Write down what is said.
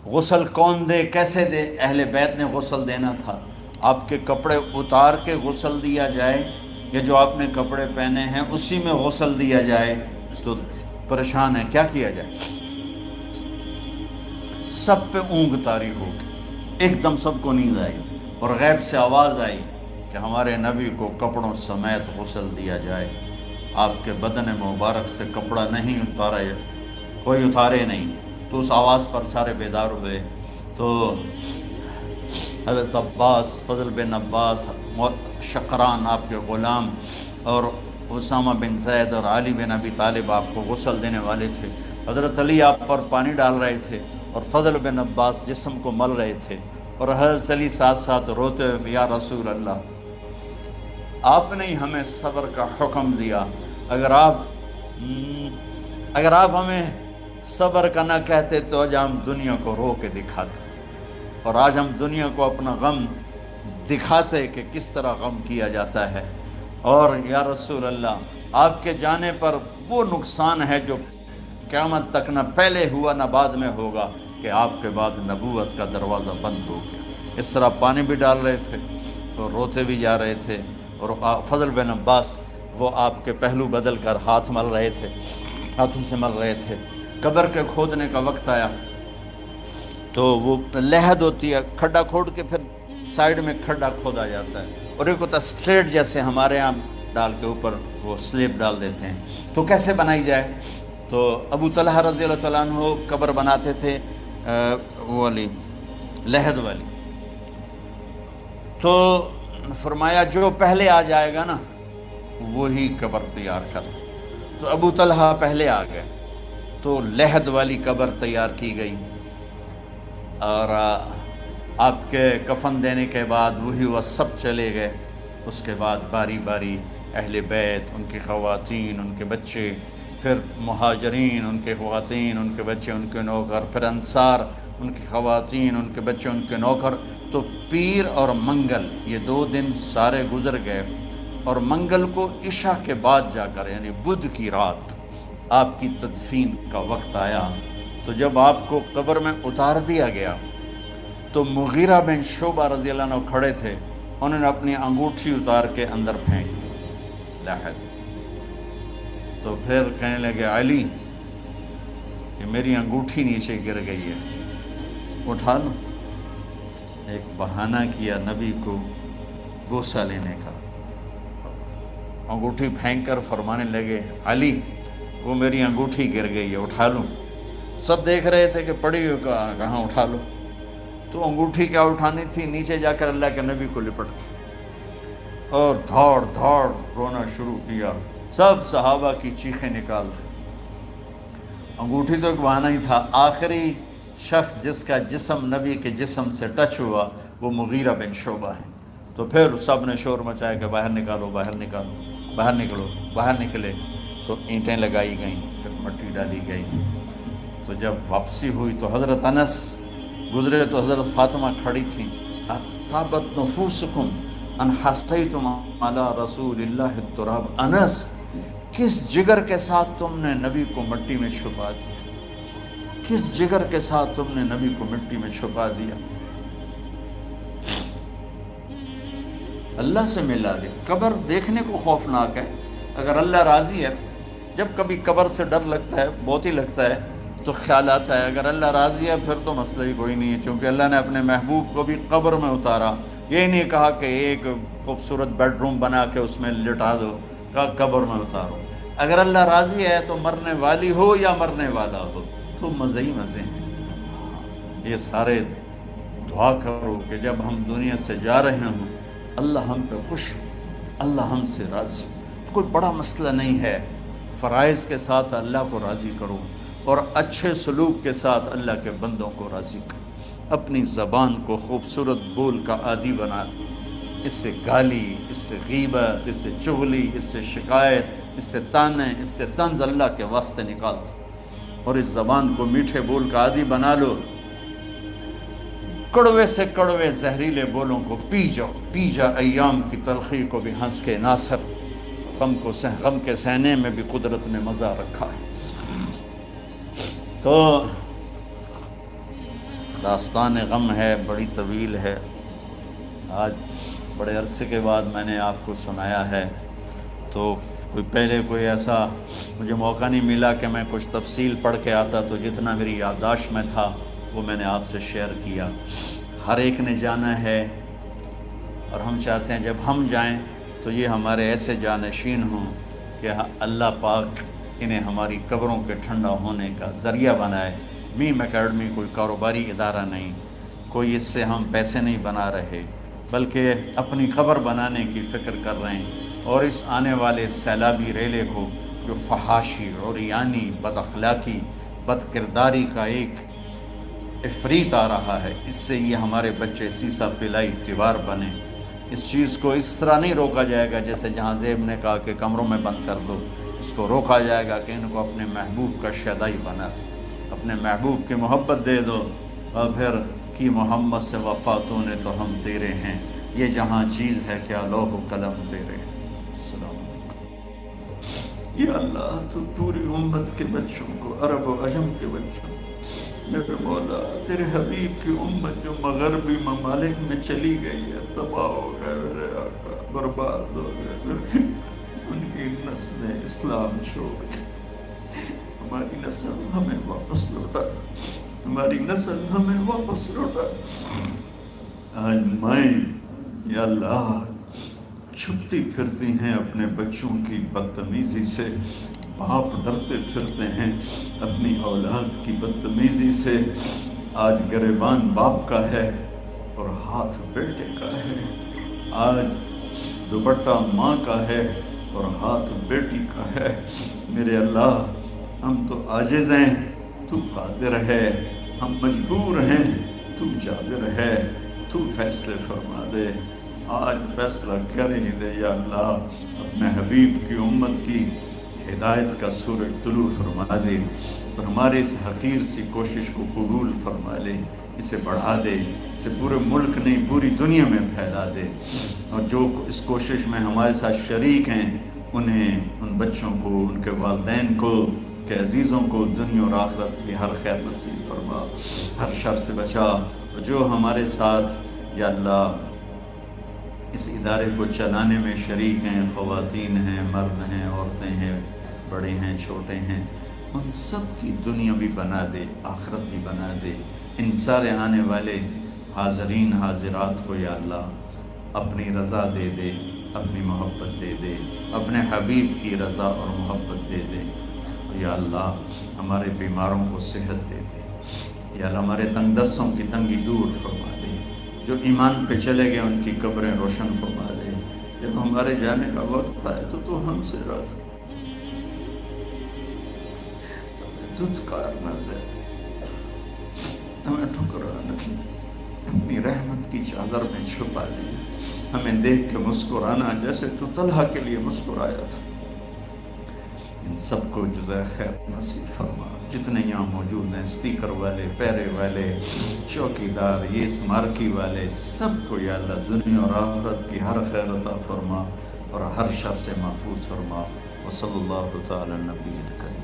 غسل کون دے، کیسے دے؟ اہل بیت نے غسل دینا تھا۔ آپ کے کپڑے اتار کے غسل دیا جائے یا جو آپ نے کپڑے پہنے ہیں اسی میں غسل دیا جائے؟ تو پریشان ہے، کیا کیا جائے؟ سب پہ اونگ طاری ہو گئی، ایک دم سب کو نیند آئی اور غیب سے آواز آئی کہ ہمارے نبی کو کپڑوں سمیت غسل دیا جائے، آپ کے بدن مبارک سے کپڑا نہیں اتارا، کوئی اتارے نہیں۔ تو اس آواز پر سارے بیدار ہوئے۔ تو حضرت عباس، فضل بن عباس، شقران آپ کے غلام، اور اسامہ بن زید اور علی بن ابی طالب آپ کو غسل دینے والے تھے۔ حضرت علی آپ پر پانی ڈال رہے تھے اور فضل بن عباس جسم کو مل رہے تھے، اور حضرت علی ساتھ ساتھ روتے ہوئے، یا رسول اللہ، آپ نے ہی ہمیں صبر کا حکم دیا، اگر آپ ہمیں صبر کا نہ کہتے تو آج ہم دنیا کو رو کے دکھاتے، اور آج ہم دنیا کو اپنا غم دکھاتے کہ کس طرح غم کیا جاتا ہے۔ اور یا رسول اللہ، آپ کے جانے پر وہ نقصان ہے جو قیامت تک نہ پہلے ہوا نہ بعد میں ہوگا، کہ آپ کے بعد نبوت کا دروازہ بند ہو گیا۔ اس طرح پانی بھی ڈال رہے تھے اور روتے بھی جا رہے تھے، اور فضل بن عباس وہ آپ کے پہلو بدل کر ہاتھ مل رہے تھے، ہاتھوں سے مل رہے تھے۔ قبر کے کھودنے کا وقت آیا تو وہ لحد ہوتی ہے، کھڈا کھود کے پھر سائیڈ میں کھڈا کھودا جاتا ہے، اور ایک ہوتا اسٹریٹ جیسے ہمارے ہاں ڈال کے اوپر وہ سلیب ڈال دیتے ہیں۔ تو کیسے بنائی جائے؟ تو ابو طلحہ رضی اللہ تعالیٰ عنہ قبر بناتے تھے وہ والی لحد والی، تو فرمایا جو پہلے آ جائے گا نا وہی قبر تیار کر۔ تو ابو طلحہ پہلے آ گئے، تو لحد والی قبر تیار کی گئی، اور آپ کے کفن دینے کے بعد وہی وہ سب چلے گئے۔ اس کے بعد باری باری اہل بیت، ان کی خواتین، ان کے بچے، پھر مہاجرین، ان کے خواتین، ان کے بچے، ان کے نوکر، پھر انصار، ان کی خواتین، ان کے بچے، ان کے نوکر۔ تو پیر اور منگل یہ 2 دن سارے گزر گئے، اور منگل کو عشاء کے بعد جا کر یعنی بدھ کی رات آپ کی تدفین کا وقت آیا۔ تو جب آپ کو قبر میں اتار دیا گیا تو مغیرہ بن شعبہ رضی اللہ عنہ کھڑے تھے، انہوں نے اپنی انگوٹھی اتار کے اندر پھینک دی لحد۔ تو پھر کہنے لگے، علی یہ میری انگوٹھی نیچے گر گئی ہے، اٹھا لو۔ ایک بہانہ کیا نبی کو بوسہ لینے کا، انگوٹھی پھینک کر فرمانے لگے، علی وہ میری انگوٹھی گر گئی ہے، اٹھا لوں۔ سب دیکھ رہے تھے کہ پڑی ہوئی کہاں، اٹھا لو۔ تو انگوٹھی کیا اٹھانی تھی، نیچے جا کر اللہ کے نبی کو لپٹ گئی اور دھاڑ دھاڑ رونا شروع کیا۔ سب صحابہ کی چیخیں نکال دی۔ انگوٹھی تو ایک بہانہ ہی تھا، آخری شخص جس کا جسم نبی کے جسم سے ٹچ ہوا وہ مغیرہ بن شعبہ ہے۔ تو پھر سب نے شور مچایا کہ باہر نکالو، باہر نکالو، باہر نکلو، باہر نکلے۔ تو اینٹیں لگائی گئیں، پھر مٹی ڈالی گئی۔ تو جب واپسی ہوئی تو حضرت انس گزرے تو حضرت فاطمہ کھڑی تھیں، طابت نفوسکم ان حسیتم علی رسول اللہ التراب۔ انس، کس جگر کے ساتھ تم نے نبی کو مٹی میں چھپا دیا، کس جگر کے ساتھ تم نے نبی کو مٹی میں چھپا دیا؟ اللہ سے ملا دے۔ قبر دیکھنے کو خوفناک ہے، اگر اللہ راضی ہے، جب کبھی قبر سے ڈر لگتا ہے، بہت ہی لگتا ہے، تو خیال آتا ہے اگر اللہ راضی ہے پھر تو مسئلہ ہی کوئی نہیں ہے، چونکہ اللہ نے اپنے محبوب کو بھی قبر میں اتارا۔ یہ نہیں کہا کہ ایک خوبصورت بیڈ روم بنا کے اس میں لٹا دو، کہا قبر میں اتارو۔ اگر اللہ راضی ہے تو مرنے والی ہو یا مرنے والا ہو تو مزے ہی مزے ہیں۔ یہ سارے دعا کرو کہ جب ہم دنیا سے جا رہے ہوں اللہ ہم پہ خوش ہو، اللہ ہم سے راضی ہو۔ کوئی بڑا مسئلہ نہیں ہے، فرائض کے ساتھ اللہ کو راضی کرو اور اچھے سلوک کے ساتھ اللہ کے بندوں کو راضی کرو۔ اپنی زبان کو خوبصورت بول کا عادی بنا دو، اس سے گالی، اس سے غیبت، اس سے چغلی، اس سے شکایت، اس سے تانے، اس سے طنز اللہ کے واسطے نکال دو، اور اس زبان کو میٹھے بول کا عادی بنا لو۔ کڑوے سے کڑوے زہریلے بولوں کو پی جاؤ، پی جا ایام کی تلخی کو بھی ہنس کے ناصر، غم کے سہنے میں بھی قدرت نے مزہ رکھا ہے۔ تو داستان غم ہے، بڑی طویل ہے، آج بڑے عرصے کے بعد میں نے آپ کو سنایا ہے، تو پہلے کوئی ایسا مجھے موقع نہیں ملا کہ میں کچھ تفصیل پڑھ کے آتا، تو جتنا میری یادداشت میں تھا وہ میں نے آپ سے شیئر کیا۔ ہر ایک نے جانا ہے، اور ہم چاہتے ہیں جب ہم جائیں تو یہ ہمارے ایسے جانشین ہوں کہ اللہ پاک انہیں ہماری قبروں کے ٹھنڈا ہونے کا ذریعہ بنائے۔ میم اکیڈمی کوئی کاروباری ادارہ نہیں، کوئی اس سے ہم پیسے نہیں بنا رہے، بلکہ اپنی قبر بنانے کی فکر کر رہے ہیں، اور اس آنے والے سیلابی ریلے کو جو فحاشی، عریانی، بد اخلاقی، بد کرداری کا ایک افریت آ رہا ہے، اس سے یہ ہمارے بچے سیسا پلائی تیوار بنے۔ اس چیز کو اس طرح نہیں روکا جائے گا جیسے جہاں زیب نے کہا کہ کمروں میں بند کر دو، اس کو روکا جائے گا کہ ان کو اپنے محبوب کا شیدائی بنا دو، اپنے محبوب کی محبت دے دو، اور پھر کی محمد سے وفاتوں نے تو ہم تیرے ہیں، یہ جہاں چیز ہے کیا لوح و قلم تیرے ہیں۔ السلام علیکم۔ یا اللہ تو پوری امت کے بچوں کو، عرب و عجم کے بچوں، میرے مولا تیرے حبیب کی امت جو مغربی ممالک میں چلی گئی ہے، تباہ ہو گئے میرے آقا، برباد ہو گئے، ان کی نسلیں اسلام چھوڑ کے، ہماری نسل ہمیں واپس لوٹا، ہماری نسل ہمیں واپس لوٹا۔ آج مائیں یا اللہ چھپتی پھرتی ہیں اپنے بچوں کی بدتمیزی سے، باپ ڈرتے پھرتے ہیں اپنی اولاد کی بدتمیزی سے۔ آج گریبان باپ کا ہے اور ہاتھ بیٹے کا ہے، آج دوپٹہ ماں کا ہے اور ہاتھ بیٹی کا ہے۔ میرے اللہ ہم تو عاجز ہیں، تو قادر ہے، ہم مجبور ہیں، تو جابر ہے، تو فیصلے فرما دے۔ آج فیصلہ کر ہی دے یا اللہ، اپنے حبیب کی امت کی ہدایت کا سورج طلوع فرما دے، اور ہمارے اس حقیر سی کوشش کو قبول فرما لے، اسے بڑھا دے، اسے پورے ملک نہیں پوری دنیا میں پھیلا دے، اور جو اس کوشش میں ہمارے ساتھ شریک ہیں انہیں، ان بچوں کو، ان کے والدین کو، کہ عزیزوں کو دنیا اور آخرت کی ہر خیر نصیب فرما، ہر شر سے بچا۔ جو ہمارے ساتھ یا اللہ اس ادارے کو چلانے میں شریک ہیں، خواتین ہیں، مرد ہیں، عورتیں ہیں، بڑے ہیں، چھوٹے ہیں، ان سب کی دنیا بھی بنا دے، آخرت بھی بنا دے۔ ان سارے آنے والے حاضرین حاضرات کو یا اللہ اپنی رضا دے دے، اپنی محبت دے دے، اپنے حبیب کی رضا اور محبت دے دے۔ یا اللہ ہمارے بیماروں کو صحت دے دے، یا اللہ ہمارے تنگ دستوں کی تنگی دور فرما دے، جو ایمان پہ چلے گئے ان کی قبریں روشن فرما دے۔ جب ہمارے جانے کا وقت آئے تو ہم سے راضی، ہمیں دھتکار نہ دے، ہمیں ٹھکرا نہ دے، اپنی رحمت کی چادر میں چھپا دے، ہمیں دیکھ کے مسکرانا جیسے تو طلحہ کے لیے مسکرایا تھا۔ ان سب کو جزائے خیر نصیب فرما۔ جتنے یہاں موجود ہیں، سپیکر والے، پیرے والے، چوکیدار، یہ اس مارکی والے، سب کو یا اللہ دنیا اور آخرت کی ہر خیر عطا فرما اور ہر شر سے محفوظ فرما۔ وصلی اللہ تعالی نبی کریم۔